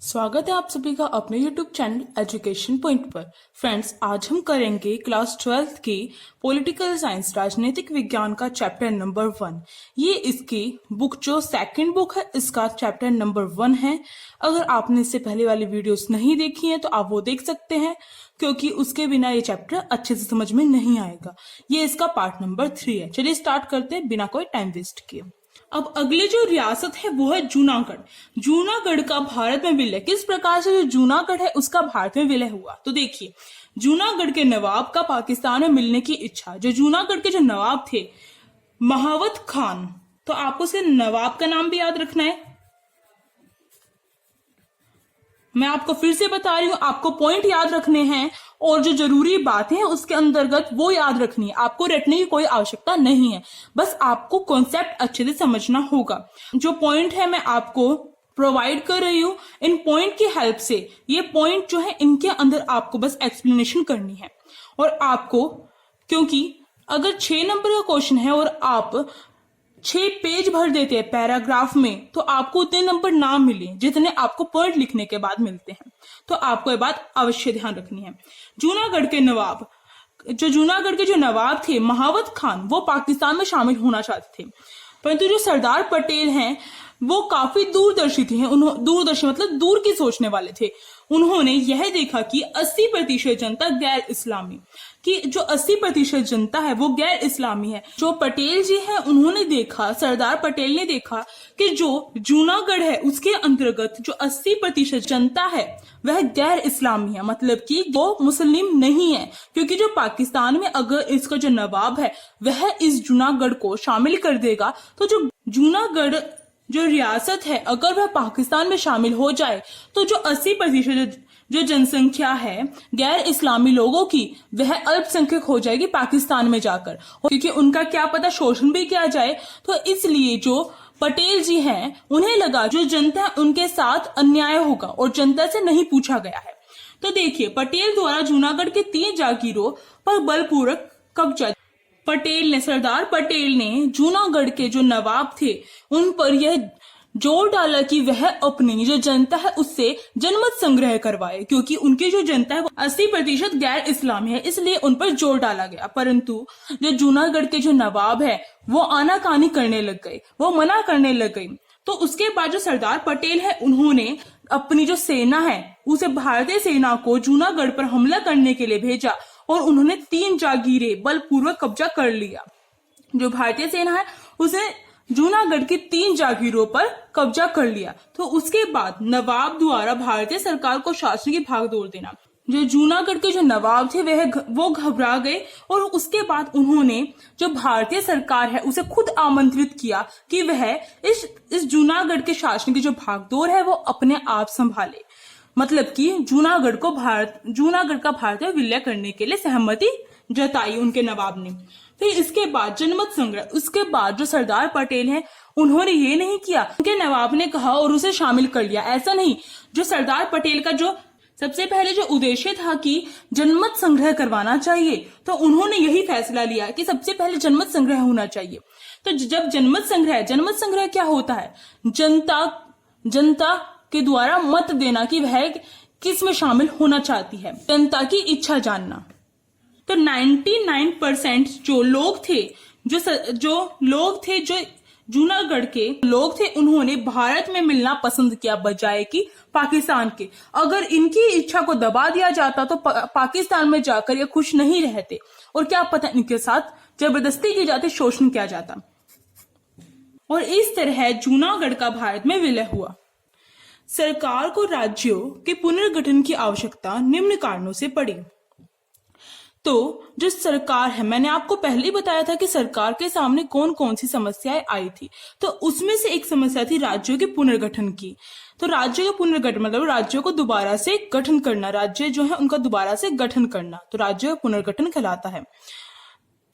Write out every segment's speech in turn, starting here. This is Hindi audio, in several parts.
स्वागत है आप सभी का अपने YouTube चैनल एजुकेशन पॉइंट पर। फ्रेंड्स, आज हम करेंगे क्लास 12th की पॉलिटिकल साइंस राजनीतिक विज्ञान का चैप्टर नंबर 1। ये इसकी बुक जो सेकंड बुक है, इसका चैप्टर नंबर 1 है। अगर आपने इससे पहले वाली वीडियोस नहीं देखी हैं तो आप वो देख सकते हैं, क्योंकि उसके बिना ये चैप्टर अच्छे से समझ में नहीं आएगा। ये इसका पार्ट नंबर 3 है। चलिए स्टार्ट करते हैं बिना कोई टाइम वेस्ट किए। अब अगली जो रियासत है वो है जूनागढ़। जूनागढ़ का भारत में विलय, किस प्रकार से जो जूनागढ़ है उसका भारत में विलय हुआ। तो देखिए, जूनागढ़ के नवाब का पाकिस्तान में मिलने की इच्छा। जो जूनागढ़ के जो नवाब थे महावत खान, तो आपको सिर्फ नवाब का नाम भी याद रखना है। मैं आपको फिर से बता रही हूँ, आपको पॉइंट याद रखने हैं और जो जरूरी बातें हैं उसके अंतर्गत वो याद रखनी है। आपको रटने की कोई आवश्यकता नहीं है, बस आपको कॉन्सेप्ट अच्छे से समझना होगा। जो पॉइंट है मैं आपको प्रोवाइड कर रही हूँ, इन पॉइंट की हेल्प से ये पॉइंट जो है इनके अंदर आपको बस एक्सप्लेनेशन करनी है। और आपको, क्योंकि अगर 6 नंबर का क्वेश्चन है और आप 6 पेज भर देते हैं पैराग्राफ में, तो आपको उतने नंबर ना मिले जितने आपको पॉइंट लिखने के बाद मिलते हैं। तो आपको ये बात अवश्य ध्यान रखनी है। जूनागढ़ के नवाब, जो जूनागढ़ के जो नवाब थे महावत खान, वो पाकिस्तान में शामिल होना चाहते थे, परंतु जो सरदार पटेल हैं वो काफी दूरदर्शी थे। दूरदर्शी मतलब दूर की सोचने वाले थे। उन्होंने यह देखा कि 80% जनता गैर इस्लामी, कि जो 80% जनता है वो गैर इस्लामी है। जो पटेल जी हैं उन्होंने देखा, सरदार पटेल ने देखा कि जो जूनागढ़ है उसके अंतर्गत जो 80% जनता है वह गैर इस्लामी है, मतलब कि वो मुस्लिम नहीं है। क्योंकि जो पाकिस्तान में अगर इसका जो नवाब है वह इस जूनागढ़ को शामिल कर देगा, तो जो जूनागढ़ जो रियासत है अगर वह पाकिस्तान में शामिल हो जाए, तो जो 80% जो जनसंख्या है गैर इस्लामी लोगों की, वह अल्पसंख्यक हो जाएगी पाकिस्तान में जाकर। क्योंकि उनका क्या पता शोषण भी किया जाए। तो इसलिए जो पटेल जी हैं उन्हें लगा जो जनता उनके साथ अन्याय होगा और जनता से नहीं पूछा गया है। तो देखिए, पटेल द्वारा जूनागढ़ के 3 जागीरों पर बलपूर्वक कब्जा, सरदार पटेल ने जूनागढ़ के जो नवाब थे उन पर यह जोर डाला कि वह अपनी जो जनता है उससे जनमत संग्रह करवाए, क्योंकि उनकी जो जनता है वो 80% गैर इस्लामी है, इसलिए उन पर जोर डाला गया। परंतु जो जूनागढ़ के जो नवाब है वो आनाकानी करने लग गए, वो मना करने लग गए। तो उसके बाद जो सरदार पटेल है उन्होंने अपनी जो सेना है उसे, भारतीय सेना को जूनागढ़ पर हमला करने के लिए भेजा और उन्होंने 3 जागीरें बलपूर्वक कब्जा कर लिया। जो भारतीय सेना है उसने जूनागढ़ की 3 जागीरों पर कब्जा कर लिया। तो उसके बाद नवाब द्वारा भारतीय सरकार को शासन की भागदौड़ देना, जो जूनागढ़ के जो नवाब थे वो घबरा गए और उसके बाद उन्होंने जो भारतीय सरकार है उसे खुद आमंत्रित किया कि वह इस जूनागढ़ के शासन की जो भागदौड़ है वो अपने आप संभाले। मतलब कि जूनागढ़ का भारत में विलय करने के लिए सहमति जताई उनके नवाब ने। फिर इसके बाद जनमत संग्रह, उसके बाद जो सरदार पटेल हैं उन्होंने ये नहीं किया उनके नवाब ने कहा और उसे शामिल कर लिया, ऐसा नहीं। जो सरदार पटेल का जो सबसे पहले जो उद्देश्य था कि जनमत संग्रह करवाना चाहिए, तो उन्होंने यही फैसला लिया कि सबसे पहले जनमत संग्रह होना चाहिए। तो जब जनमत संग्रह क्या होता है, जनता के द्वारा मत देना कि वह किस में शामिल होना चाहती है, जनता की इच्छा जानना। तो 99% जो जूनागढ़ के लोग थे उन्होंने भारत में मिलना पसंद किया बजाय कि पाकिस्तान के। अगर इनकी इच्छा को दबा दिया जाता तो पाकिस्तान में जाकर ये खुश नहीं रहते और क्या पता इनके साथ जबरदस्ती की जाती, शोषण किया जाता। और इस तरह जूनागढ़ का भारत में विलय हुआ। सरकार को राज्यों के पुनर्गठन की आवश्यकता निम्न कारणों से पड़ी। तो जो सरकार है, मैंने आपको पहले ही बताया था कि सरकार के सामने कौन कौन सी समस्याएं आई थी। तो उसमें से एक समस्या थी राज्यों के पुनर्गठन की। तो राज्यों के पुनर्गठन मतलब राज्यों को दोबारा से गठन करना, राज्य जो है उनका दोबारा से गठन करना, तो राज्यों का पुनर्गठन कहलाता है।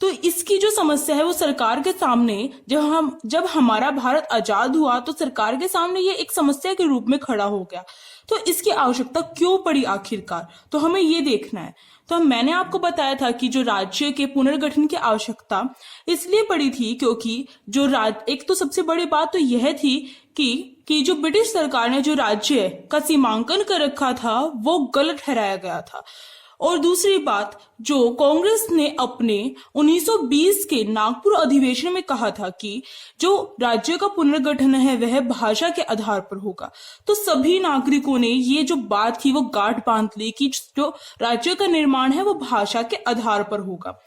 तो इसकी जो समस्या है वो सरकार के सामने, जब हमारा भारत आजाद हुआ तो सरकार के सामने ये एक समस्या के रूप में खड़ा हो गया। तो इसकी आवश्यकता क्यों पड़ी आखिरकार, तो हमें ये देखना है। तो मैंने आपको बताया था कि जो राज्य के पुनर्गठन की आवश्यकता इसलिए पड़ी थी क्योंकि एक तो सबसे बड़ी बात तो यह थी कि कि जो ब्रिटिश सरकार ने जो राज्य का सीमांकन कर रखा था वो गलत ठहराया गया था। और दूसरी बात, जो कांग्रेस ने अपने 1920 के नागपुर अधिवेशन में कहा था कि जो राज्य का पुनर्गठन है वह भाषा के आधार पर होगा, तो सभी नागरिकों ने ये जो बात थी वो गांठ बांध ली कि जो राज्य का निर्माण है वो भाषा के आधार पर होगा।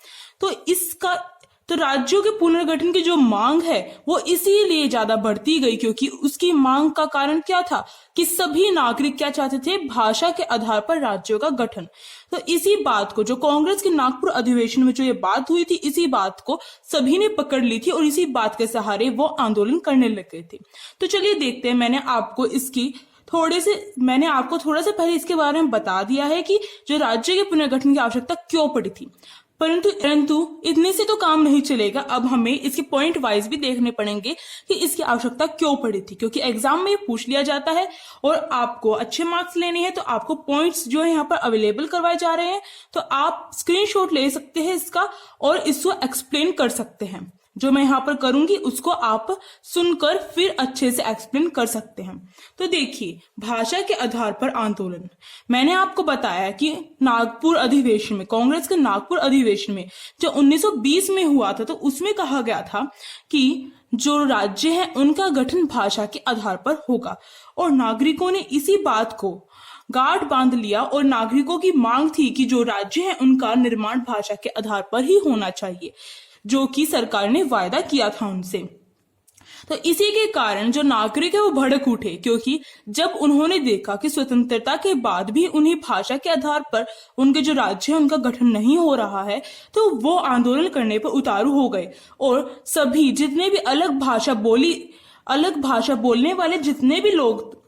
तो राज्यों के पुनर्गठन की जो मांग है वो इसीलिए ज्यादा बढ़ती गई, क्योंकि उसकी मांग का कारण क्या था कि सभी नागरिक क्या चाहते थे, भाषा के आधार पर राज्यों का गठन। तो इसी बात को जो कांग्रेस के नागपुर अधिवेशन में जो ये बात हुई थी, इसी बात को सभी ने पकड़ ली थी और इसी बात के सहारे वो आंदोलन करने लग गए थे। तो चलिए देखते हैं, मैंने आपको थोड़ा सा पहले इसके बारे में बता दिया है कि जो राज्य के पुनर्गठन की आवश्यकता क्यों पड़ी थी, परंतु इतने से तो काम नहीं चलेगा। अब हमें इसके पॉइंट वाइज भी देखने पड़ेंगे कि इसकी आवश्यकता क्यों पड़ी थी, क्योंकि एग्जाम में पूछ लिया जाता है और आपको अच्छे मार्क्स लेने हैं तो आपको पॉइंट्स जो है यहाँ पर अवेलेबल करवाए जा रहे हैं, तो आप स्क्रीनशॉट ले सकते हैं इसका और इसको एक्सप्लेन कर सकते हैं। जो मैं यहाँ पर करूंगी उसको आप सुनकर फिर अच्छे से एक्सप्लेन कर सकते हैं। तो देखिए, भाषा के आधार पर आंदोलन, मैंने आपको बताया कि नागपुर अधिवेशन में, कांग्रेस के नागपुर अधिवेशन में जो 1920 में हुआ था, तो उसमें कहा गया था कि जो राज्य है उनका गठन भाषा के आधार पर होगा। और नागरिकों ने इसी बात को गांठ बांध लिया और नागरिकों की मांग थी कि जो राज्य है उनका निर्माण भाषा के आधार पर ही होना चाहिए, जो कि सरकार ने वायदा किया था उनसे। तो इसी के कारण जो नागरिक है वो भड़क उठे, क्योंकि जब उन्होंने देखा कि स्वतंत्रता के बाद भी उन्हें भाषा के आधार पर उनके जो राज्य है उनका गठन नहीं हो रहा है, तो वो आंदोलन करने पर उतारू हो गए। और सभी जितने भी अलग भाषा बोलने वाले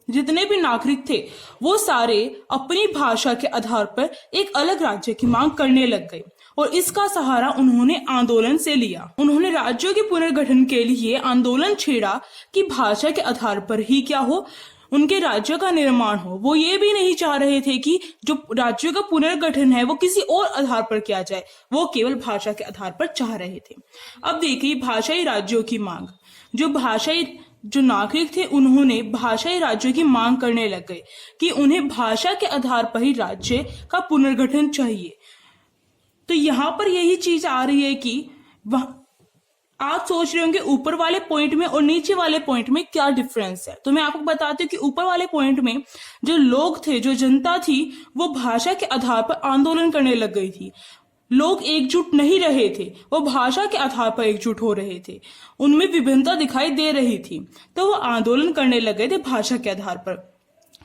जितने भी नागरिक थे, वो सारे अपनी भाषा के आधार पर एक अलग राज्य की मांग करने लग गए और इसका सहारा उन्होंने आंदोलन से लिया। उन्होंने राज्यों के पुनर्गठन के लिए आंदोलन छेड़ा कि भाषा के आधार पर ही क्या हो, उनके राज्य का निर्माण हो। वो ये भी नहीं चाह रहे थे कि जो राज्यों का पुनर्गठन है वो किसी और आधार पर किया जाए, वो केवल भाषा के आधार पर चाह रहे थे। अब देखिए, भाषाई राज्यों की मांग, जो नागरिक थे उन्होंने भाषाई राज्यों की मांग करने लग गए कि उन्हें भाषा के आधार पर ही राज्य का पुनर्गठन चाहिए। तो यहाँ पर यही चीज आ रही है कि आप सोच रहे होंगे ऊपर वाले पॉइंट में और नीचे वाले पॉइंट में क्या डिफरेंस है। तो मैं आपको बताती हूँ कि ऊपर वाले पॉइंट में जो लोग थे, जो जनता थी, वो भाषा के आधार पर आंदोलन करने लग गई थी। लोग एकजुट नहीं रहे थे, वो भाषा के आधार पर एकजुट हो रहे थे, उनमें विभिन्नता दिखाई दे रही थी, तो वो आंदोलन करने लगे थे भाषा के आधार पर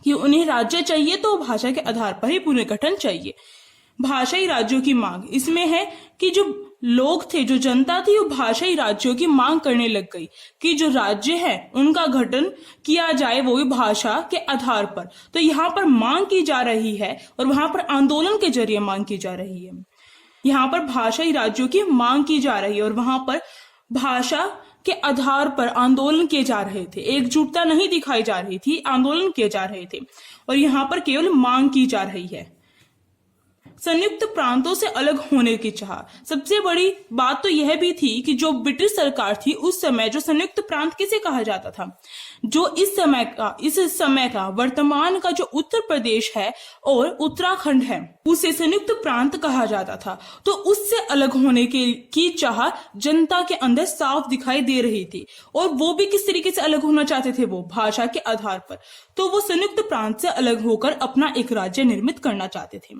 कि उन्हें राज्य चाहिए तो भाषा के आधार पर ही पुनर्गठन चाहिए। भाषाई राज्यों की मांग, इसमें है कि जो लोग थे, जो जनता थी, वो भाषाई राज्यों की मांग करने लग गई कि जो राज्य है उनका गठन किया जाए, वो भी भाषा के आधार पर। तो यहाँ पर मांग की जा रही है और वहां पर आंदोलन के जरिए मांग की जा रही है। यहाँ पर भाषाई राज्यों की मांग की जा रही है और वहां पर भाषा के आधार पर आंदोलन किए जा रहे थे। एकजुटता नहीं दिखाई जा रही थी, आंदोलन किए जा रहे थे और यहाँ पर केवल मांग की जा रही है। संयुक्त प्रांतों से अलग होने की चाह, सबसे बड़ी बात तो यह भी थी कि जो ब्रिटिश सरकार थी उस समय, जो संयुक्त प्रांत किसे कहा जाता था, जो इस समय का वर्तमान का जो उत्तर प्रदेश है और उत्तराखंड है, उसे संयुक्त प्रांत कहा जाता था। तो उससे अलग होने की चाह जनता के अंदर साफ दिखाई दे रही थी और वो भी किस तरीके से अलग होना चाहते थे, वो भाषा के आधार पर। तो वो संयुक्त प्रांत से अलग होकर अपना एक राज्य निर्मित करना चाहते थे।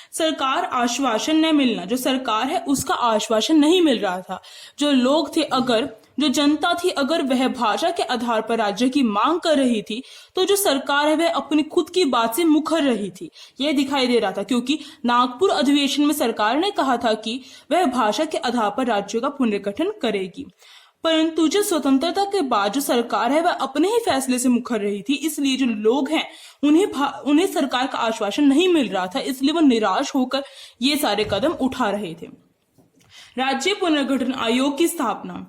सरकार आश्वासन न मिलना, जो सरकार है उसका आश्वासन नहीं मिल रहा था। जो लोग थे, जो जनता थी, अगर वह भाषा के आधार पर राज्य की मांग कर रही थी, तो जो सरकार है वह अपनी खुद की बात से मुकर रही थी, यह दिखाई दे रहा था। क्योंकि नागपुर अधिवेशन में सरकार ने कहा था कि वह भाषा के आधार पर राज्यों का पुनर्गठन करेगी, परंतु जो स्वतंत्रता के बाद जो सरकार है वह अपने ही फैसले से मुकर रही थी। इसलिए जो लोग हैं उन्हें सरकार का आश्वासन नहीं मिल रहा था, इसलिए वो निराश होकर ये सारे कदम उठा रहे थे। राज्य पुनर्गठन आयोग की स्थापना,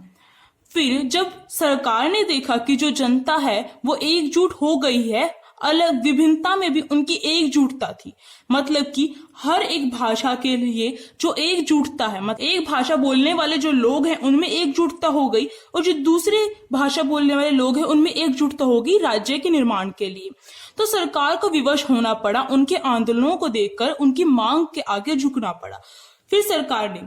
फिर जब सरकार ने देखा कि जो जनता है वो एकजुट हो गई है अलग विभिन्नता में भी उनकी एकजुटता थी। मतलब कि हर एक भाषा के लिए जो एकजुटता है, मतलब एक भाषा बोलने वाले जो लोग हैं उनमें एकजुटता हो गई, और जो दूसरे भाषा बोलने वाले लोग हैं उनमें एकजुटता होगी राज्य के निर्माण के लिए। तो सरकार को विवश होना पड़ा, उनके आंदोलनों को देखकर उनकी मांग के आगे झुकना पड़ा। फिर सरकार ने,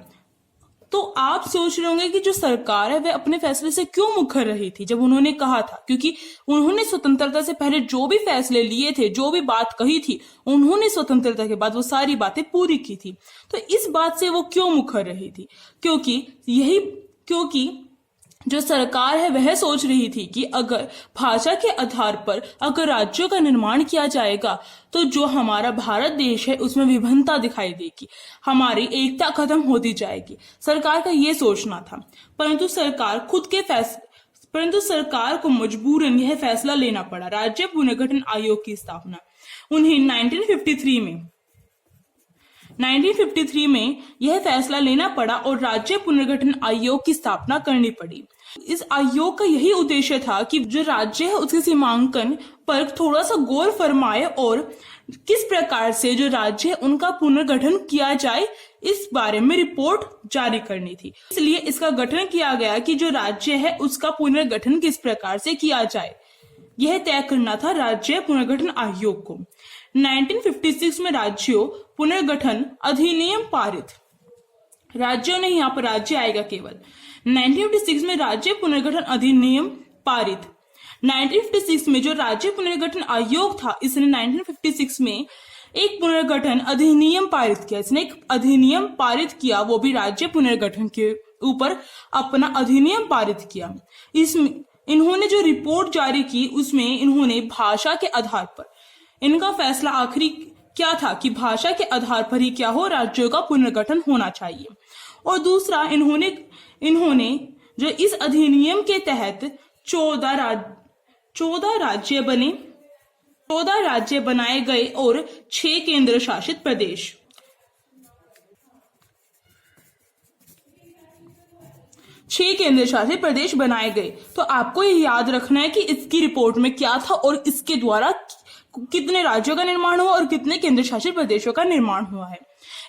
तो आप सोच रहे होंगे कि जो सरकार है वह अपने फैसले से क्यों मुकर रही थी जब उन्होंने कहा था, क्योंकि उन्होंने स्वतंत्रता से पहले जो भी फैसले लिए थे, जो भी बात कही थी, उन्होंने स्वतंत्रता के बाद वो सारी बातें पूरी की थी। तो इस बात से वो क्यों मुकर रही थी? क्योंकि जो सरकार है वह सोच रही थी कि अगर भाषा के आधार पर अगर राज्यों का निर्माण किया जाएगा तो जो हमारा भारत देश है उसमें विभिन्नता दिखाई देगी, हमारी एकता खत्म होती जाएगी। सरकार का ये सोचना था, परंतु सरकार को मजबूरन यह फैसला लेना पड़ा, राज्य पुनर्गठन आयोग की स्थापना। उन्हें 1953 में यह फैसला लेना पड़ा और राज्य पुनर्गठन आयोग की स्थापना करनी पड़ी। इस आयोग का यही उद्देश्य था कि जो राज्य है उसके सीमांकन पर थोड़ा सा गौर फरमाए और किस प्रकार से जो राज्य है उनका पुनर्गठन किया जाए, इस बारे में रिपोर्ट जारी करनी थी। इसलिए इसका गठन किया गया कि जो राज्य है उसका पुनर्गठन किस प्रकार से किया जाए, यह तय करना था राज्य पुनर्गठन आयोग को। 1956 में राज्यों पुनर्गठन अधिनियम पारित, राज्यों नहीं, यहाँ पर राज्य आएगा केवल। 1956 में राज्य पुनर्गठन अधिनियम पारित। 1956 में जो राज्य पुनर्गठन आयोग था, इसने 1956 में एक पुनर्गठन अधिनियम पारित किया। इसने एक अधिनियम पारित किया, वो भी राज्य पुनर्गठन के ऊपर अपना अधिनियम पारित किया। इसमें इन्होंने जो रिपोर्ट जारी की उसमें इन्होंने भाषा के आधार पर, इनका फैसला आखिरी क्या था कि भाषा के आधार पर ही क्या हो, राज्यों का पुनर्गठन होना चाहिए। और दूसरा, इन्होंने जो इस अधिनियम के तहत 14 राज्य बनाए गए और 6 केंद्र शासित प्रदेश। 6 केंद्र शासित प्रदेश बनाए गए। तो आपको ये याद रखना है कि इसकी रिपोर्ट में क्या था और इसके द्वारा कितने राज्यों का निर्माण हुआ और कितने केंद्र शासित प्रदेशों का निर्माण हुआ है।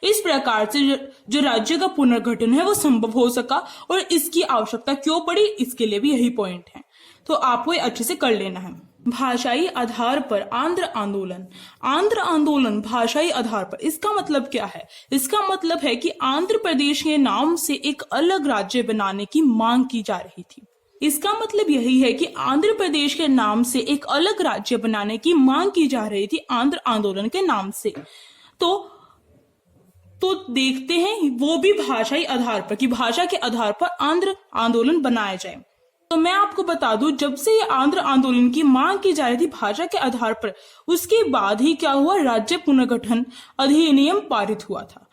इस प्रकार से जो राज्य का पुनर्गठन है वो संभव हो सका, और इसकी आवश्यकता क्यों पड़ी, इसके लिए भी यही पॉइंट है। तो आपको ये अच्छे से कर लेना है। भाषाई आधार पर आंध्र आंदोलन भाषाई आधार पर, इसका मतलब क्या है? इसका मतलब है कि आंध्र प्रदेश के नाम से एक अलग राज्य बनाने की मांग की जा रही थी। इसका मतलब यही है कि आंध्र प्रदेश के नाम से एक अलग राज्य बनाने की मांग की जा रही थी आंध्र आंदोलन के नाम से। तो देखते हैं वो भी भाषाई आधार पर, कि भाषा के आधार पर आंध्र आंदोलन बनाया जाए। तो मैं आपको बता दूं, जब से ये आंध्र आंदोलन की मांग की जा रही थी भाषा के आधार पर, उसके बाद ही क्या हुआ, राज्य पुनर्गठन अधिनियम पारित हुआ था।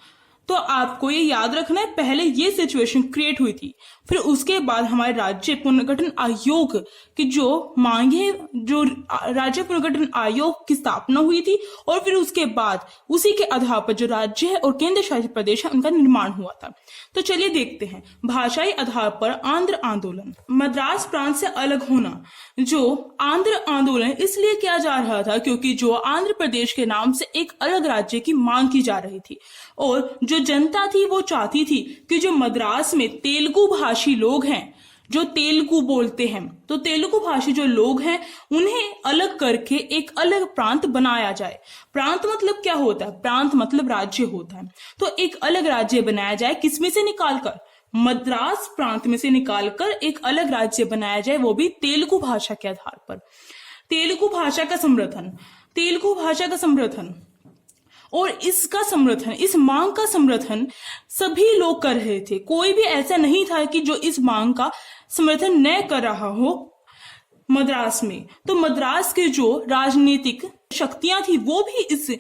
तो आपको ये याद रखना है, पहले ये सिचुएशन क्रिएट हुई थी, फिर उसके बाद हमारे राज्य पुनर्गठन आयोग की जो मांगे, जो राज्य पुनर्गठन आयोग की स्थापना हुई थी, और फिर उसके बाद उसी के आधार पर जो राज्य है और केंद्र शासित प्रदेश है उनका निर्माण हुआ था। तो चलिए देखते हैं, भाषाई आधार पर आंध्र आंदोलन। मद्रास प्रांत से अलग होना, जो आंध्र आंदोलन इसलिए किया जा रहा था क्योंकि जो आंध्र प्रदेश के नाम से एक अलग राज्य की मांग की जा रही थी, और जो जनता थी वो चाहती थी कि जो मद्रास में तेलुगु भाषी लोग हैं, जो तेलुगु बोलते हैं, तो तेलुगु भाषी जो लोग हैं उन्हें अलग करके एक अलग प्रांत बनाया जाए। प्रांत मतलब क्या होता है? प्रांत मतलब राज्य होता है। तो एक अलग राज्य बनाया जाए, किसमें से निकालकर? मद्रास प्रांत में से निकालकर एक अलग राज्य बनाया जाए, वो भी तेलुगु भाषा के आधार पर। तेलुगु भाषा का समर्थन और इसका समर्थन, इस मांग का समर्थन सभी लोग कर रहे थे। कोई भी ऐसा नहीं था कि जो इस मांग का समर्थन न कर रहा हो मद्रास में। तो मद्रास के जो राजनीतिक शक्तियां थी वो भी इस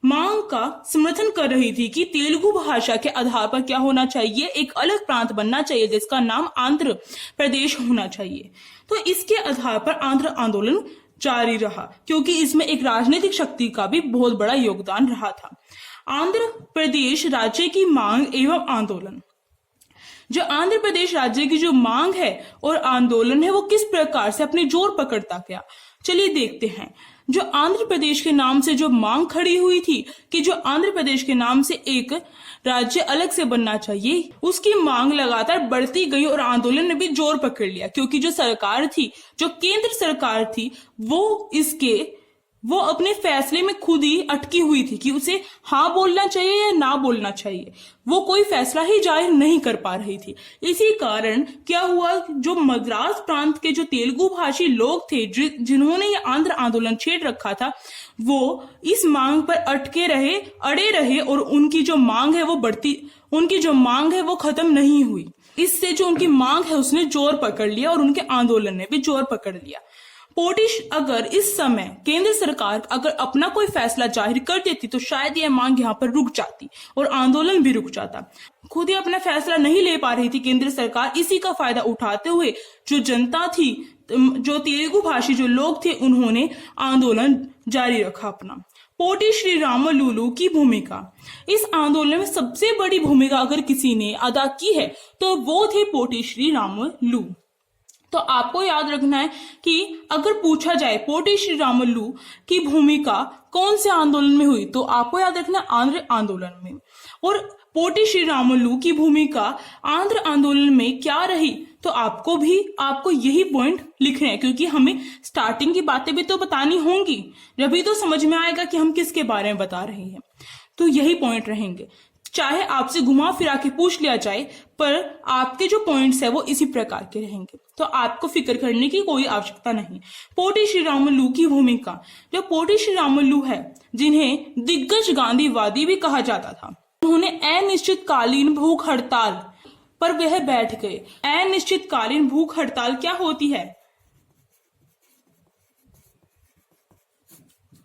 मांग का समर्थन कर रही थी कि तेलुगु भाषा के आधार पर क्या होना चाहिए, एक अलग प्रांत बनना चाहिए जिसका नाम आंध्र प्रदेश होना चाहिए। तो इसके आधार पर आंध्र आंदोलन जारी रहा, क्योंकि इसमें एक राजनीतिक शक्ति का भी बहुत बड़ा योगदान रहा था। आंध्र प्रदेश राज्य की मांग एवं आंदोलन, जो आंध्र प्रदेश राज्य की जो मांग है और आंदोलन है वो किस प्रकार से अपने जोर पकड़ता गया, चलिए देखते हैं। जो आंध्र प्रदेश के नाम से जो मांग खड़ी हुई थी कि जो आंध्र प्रदेश के नाम से एक राज्य अलग से बनना चाहिए, उसकी मांग लगातार बढ़ती गई और आंदोलन ने भी जोर पकड़ लिया, क्योंकि जो सरकार थी, जो केंद्र सरकार थी, वो अपने फैसले में खुद ही अटकी हुई थी कि उसे हाँ बोलना चाहिए या ना बोलना चाहिए। वो कोई फैसला ही जाहिर नहीं कर पा रही थी। इसी कारण क्या हुआ, जो मद्रास प्रांत के जो तेलुगु भाषी लोग थे, जिन्होंने ये आंध्र आंदोलन छेड़ रखा था, वो इस मांग पर अड़े रहे और उनकी जो मांग है वो खत्म नहीं हुई। इससे जो उनकी मांग है उसने जोर पकड़ लिया और उनके आंदोलन ने भी जोर पकड़ लिया। पोटिश अगर इस समय केंद्र सरकार अगर अपना कोई फैसला जाहिर कर देती तो शायद यह मांग यहाँ पर रुक जाती और आंदोलन भी रुक जाता। खुद ही अपना फैसला नहीं ले पा रही थी केंद्र सरकार। इसी का फायदा उठाते हुए जो जनता थी, जो तेलुगु भाषी जो लोग थे, उन्होंने आंदोलन जारी रखा अपना। पोटी श्री रामलुलु की भूमिका, इस आंदोलन में सबसे बड़ी भूमिका अगर किसी ने अदा की है तो वो थे पोटी श्री रामलु। तो आपको याद रखना है कि अगर पूछा जाए पोटी श्री रामलु की भूमिका कौन से आंदोलन में हुई, तो आपको याद रखना आंध्र आंदोलन में। और पोटी श्री रामलु की भूमिका आंध्र आंदोलन में क्या रही, तो आपको यही पॉइंट लिखने हैं, क्योंकि हमें स्टार्टिंग की बातें भी तो बतानी होंगी, जब तो समझ में आएगा कि हम किसके बारे में बता रहे हैं। तो यही पॉइंट रहेंगे, चाहे आपसे घुमा फिरा के पूछ लिया जाए, पर आपके जो पॉइंट्स है वो इसी प्रकार के रहेंगे, तो आपको फिक्र करने की कोई आवश्यकता नहीं। पोटी श्री रामलु की भूमिका, जो पोटी श्री रामलु है, जिन्हें दिग्गज गांधीवादी भी कहा जाता था, उन्होंने अनिश्चितकालीन भूख हड़ताल पर वह बैठ गए। अनिश्चितकालीन भूख हड़ताल क्या होती है?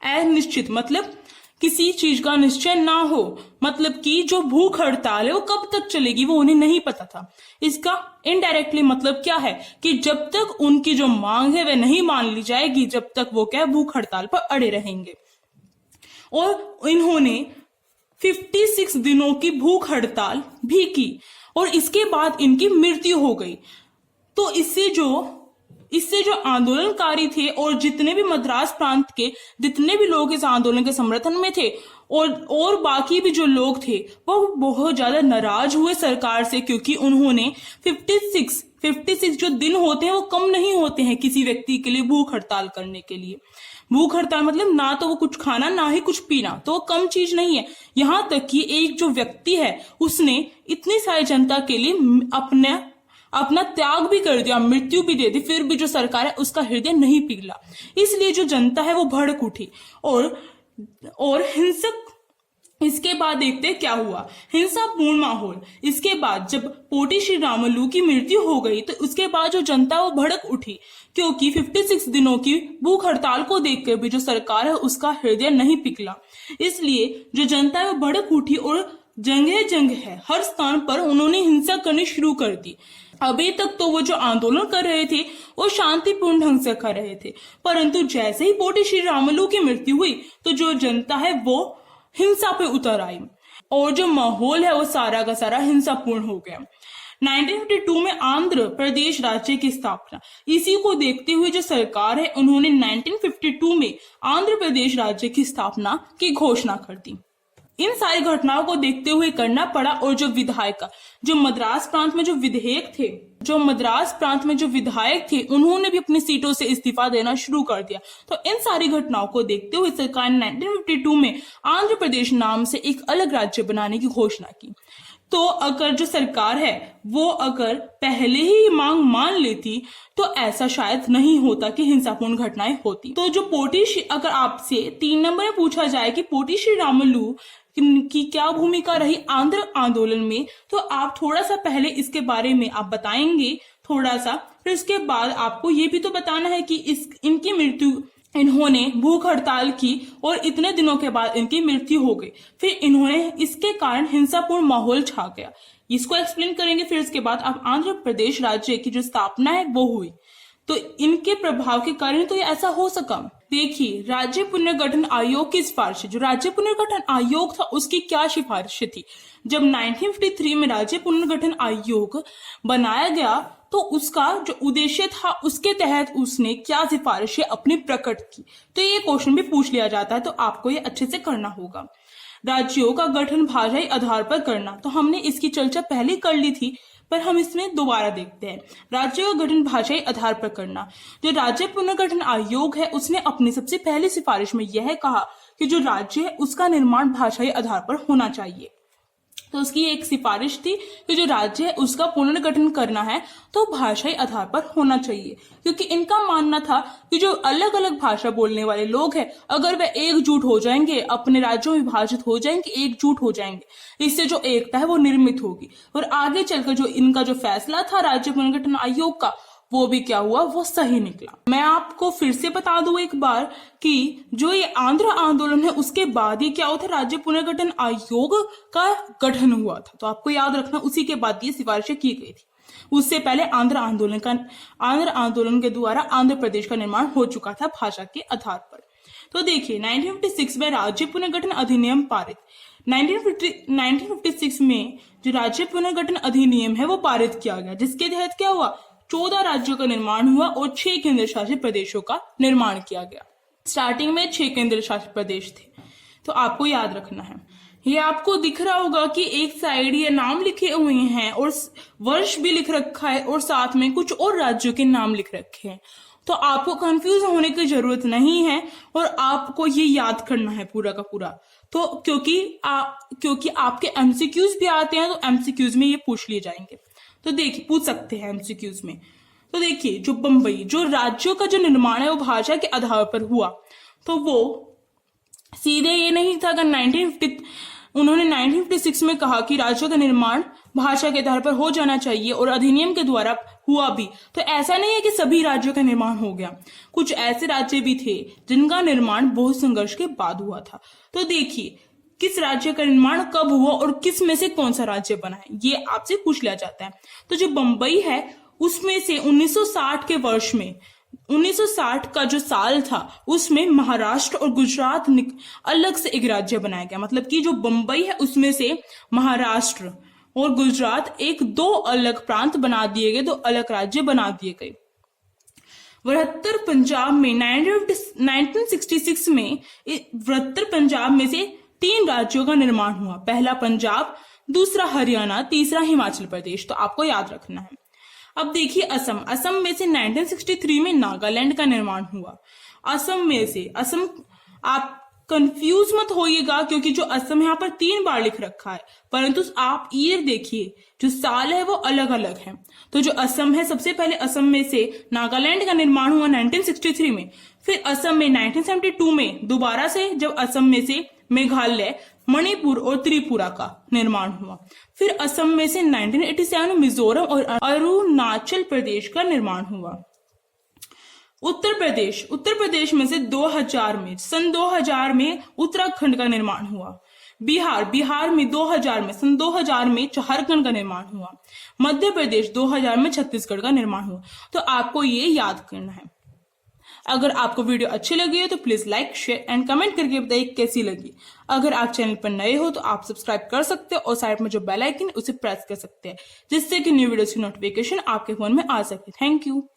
अनिश्चित मतलब किसी चीज का निश्चय ना हो, मतलब कि जो भूख हड़ताल है वो कब तक चलेगी वो उन्हें नहीं पता था। इसका इनडायरेक्टली मतलब क्या है कि जब तक उनकी जो मांग है वह नहीं मान ली जाएगी, जब तक वो क्या भूख हड़ताल पर अड़े रहेंगे। और इन्होंने 56 दिनों की भूख हड़ताल भी की और इसके बाद इनकी मृत्यु हो गई। तो इससे जो आंदोलनकारी थे और जितने भी मद्रास प्रांत के जितने भी लोग इस आंदोलन के समर्थन में थे और बाकी भी जो लोग थे वो बहुत ज्यादा नाराज हुए सरकार से, क्योंकि उन्होंने 56 जो दिन होते हैं वो कम नहीं होते हैं किसी व्यक्ति के लिए भूख हड़ताल करने के लिए। भूख हड़ताल मतलब ना तो वो कुछ खाना ना ही कुछ पीना, तो वो कम चीज नहीं है। यहां तक कि एक जो व्यक्ति है उसने इतनी सारी जनता के लिए अपना त्याग भी कर दिया, मृत्यु भी दे दी, फिर भी जो सरकार है उसका हृदय नहीं पिघला। इसलिए जो जनता है वो भड़क उठी और हिंसक। इसके बाद देखते क्या हुआ, हिंसापूर्ण माहौल। इसके बाद जब पोटी श्री रामलु की मृत्यु हो गई तो उसके बाद जो जनता वो भड़क उठी, क्योंकि 56 दिनों की भूख हड़ताल को देखकर भी जो सरकार है उसका हृदय नहीं पिघला। इसलिए जो जनता है वो भड़क उठी और जंग है हर स्थान पर उन्होंने हिंसा करनी शुरू कर दी। अभी तक तो वो जो आंदोलन कर रहे थे वो शांतिपूर्ण ढंग से कर रहे थे, परंतु जैसे ही पोटी श्री रामलु की मृत्यु हुई तो जो जनता है वो हिंसा पे उतर आई और जो माहौल है वो सारा का सारा हिंसापूर्ण हो गया। 1952 में आंध्र प्रदेश राज्य की स्थापना, इसी को देखते हुए जो सरकार है उन्होंने 1952 में आंध्र प्रदेश राज्य की स्थापना की घोषणा कर दी। इन सारी घटनाओं को देखते हुए करना पड़ा और जो मद्रास प्रांत में जो विधायक थे उन्होंने भी अपनी सीटों से इस्तीफा देना शुरू कर दिया। तो इन सारी घटनाओं को देखते हुए सरकार ने 1952 में आंध्र प्रदेश नाम से एक अलग राज्य बनाने की घोषणा की। तो अगर जो सरकार है वो अगर पहले ही मांग मान लेती तो ऐसा शायद नहीं होता कि हिंसापूर्ण घटनाएं होती। तो जो अगर आपसे 3 नंबर में पूछा जाए कि पोटी श्री रामलु की क्या भूमिका रही आंध्र आंदोलन में, तो आप थोड़ा सा पहले इसके बारे में आप बताएंगे थोड़ा सा, फिर इसके बाद आपको ये भी तो बताना है कि इनकी मृत्यु, इन्होंने भूख हड़ताल की और इतने दिनों के बाद इनकी मृत्यु हो गई, फिर इन्होंने इसके कारण हिंसापूर्ण माहौल छा गया, इसको एक्सप्लेन करेंगे। फिर इसके बाद अब आंध्र प्रदेश राज्य की जो स्थापना है वो हुई, तो इनके प्रभाव के कारण तो ये ऐसा हो सका। देखिए, राज्य पुनर्गठन आयोग की सिफारिश, जो राज्य पुनर्गठन आयोग था उसकी क्या सिफारिश थी। जब 1953 में राज्य पुनर्गठन आयोग बनाया गया तो उसका जो उद्देश्य था उसके तहत उसने क्या सिफारिशें अपनी प्रकट की। तो ये क्वेश्चन भी पूछ लिया जाता है, तो आपको ये अच्छे से करना होगा। राज्यों का गठन भाषाई आधार पर करना, तो हमने इसकी चर्चा पहले कर ली थी, पर हम इसमें दोबारा देखते हैं। राज्यों का गठन भाषाई आधार पर करना, जो राज्य पुनर्गठन आयोग है उसने अपनी सबसे पहली सिफारिश में यह कहा कि जो राज्य है उसका निर्माण भाषाई आधार पर होना चाहिए। तो उसकी एक सिफारिश थी कि जो राज्य है उसका पुनर्गठन करना है तो भाषाई आधार पर होना चाहिए, क्योंकि इनका मानना था कि जो अलग अलग भाषा बोलने वाले लोग हैं अगर वे एकजुट हो जाएंगे, अपने राज्यों में विभाजित हो जाएंगे, एकजुट हो जाएंगे, इससे जो एकता है वो निर्मित होगी और आगे चलकर जो इनका जो फैसला था राज्य पुनर्गठन आयोग का वो भी क्या हुआ, वो सही निकला। मैं आपको फिर से बता दूं एक बार कि जो ये आंध्र आंदोलन है उसके बाद ही क्या हुआ था, राज्य पुनर्गठन आयोग का गठन हुआ था। तो आपको याद रखना उसी के बाद ये सिफारिशें की गई थी। उससे पहले आंध्र आंदोलन के द्वारा आंध्र प्रदेश का निर्माण हो चुका था भाषा के आधार पर। तो देखिए 1956 में राज्य पुनर्गठन अधिनियम पारित। 1956 में जो राज्य पुनर्गठन अधिनियम है वो पारित किया गया, जिसके तहत क्या हुआ, 14 राज्यों का निर्माण हुआ और 6 केंद्र शासित प्रदेशों का निर्माण किया गया। स्टार्टिंग में 6 केंद्र शासित प्रदेश थे, तो आपको याद रखना है। ये आपको दिख रहा होगा कि एक साइड ये नाम लिखे हुए हैं और वर्ष भी लिख रखा है और साथ में कुछ और राज्यों के नाम लिख रखे हैं। तो आपको कंफ्यूज होने की जरूरत नहीं है और आपको ये याद करना है पूरा का पूरा। तो क्योंकि आपके एमसीक्यूज भी आते हैं, तो एमसीक्यूज में ये पूछ लिए जाएंगे, तो देखिए पूछ सकते हैं एमसीक्यूज में। तो देखिए जो बंबई, जो राज्यों का जो निर्माण है वो भाषा के आधार पर हुआ, तो वो सीधे ये नहीं था कि उन्होंने 1956 में कहा कि राज्यों का निर्माण भाषा के आधार पर हो जाना चाहिए और अधिनियम के द्वारा हुआ भी। तो ऐसा नहीं है कि सभी राज्यों का निर्माण हो गया, कुछ ऐसे राज्य भी थे जिनका निर्माण बहुत संघर्ष के बाद हुआ था। तो देखिए किस राज्य का निर्माण कब हुआ और किस में से कौन सा राज्य बना है, ये आपसे पूछ लिया जाता है। तो जो बंबई है उसमें से 1960 के वर्ष में 1960 का जो साल था उसमें महाराष्ट्र और गुजरात अलग से एक राज्य बनाया गया। मतलब कि जो बंबई है उसमें से महाराष्ट्र और गुजरात दो अलग प्रांत बना दिए गए, दो अलग राज्य बना दिए गए। 72 पंजाब में 1966 में 72 पंजाब में से 3 राज्यों का निर्माण हुआ, पहला पंजाब, दूसरा हरियाणा, तीसरा हिमाचल प्रदेश। तो आपको याद रखना है। अब देखिए असम में से 1963 में नागालैंड का निर्माण हुआ। असम आप कंफ्यूज मत होइएगा क्योंकि जो असम यहाँ पर 3 बार लिख रखा है, परंतु आप ईयर देखिए, जो साल है वो अलग अलग है। तो जो असम है, सबसे पहले असम में से नागालैंड का निर्माण हुआ 1963 में, फिर असम में 1972 में दोबारा से जब असम में से मेघालय, मणिपुर और त्रिपुरा का निर्माण हुआ, फिर असम में से 1987 में मिजोरम और अरुणाचल प्रदेश का निर्माण हुआ। उत्तर प्रदेश में से 2000 में उत्तराखंड का निर्माण हुआ। बिहार में 2000 में झारखंड का निर्माण हुआ। मध्य प्रदेश 2000 में छत्तीसगढ़ का निर्माण हुआ। तो आपको ये याद करना है। अगर आपको वीडियो अच्छी लगी हो तो please like, share and comment करके बताइए कैसी लगी। अगर आप चैनल पर नए हो तो आप सब्सक्राइब कर सकते हो और साइड में जो बेल आइकन है उसे प्रेस कर सकते हैं, जिससे कि न्यू वीडियोस की नोटिफिकेशन आपके फोन में आ सके। Thank you.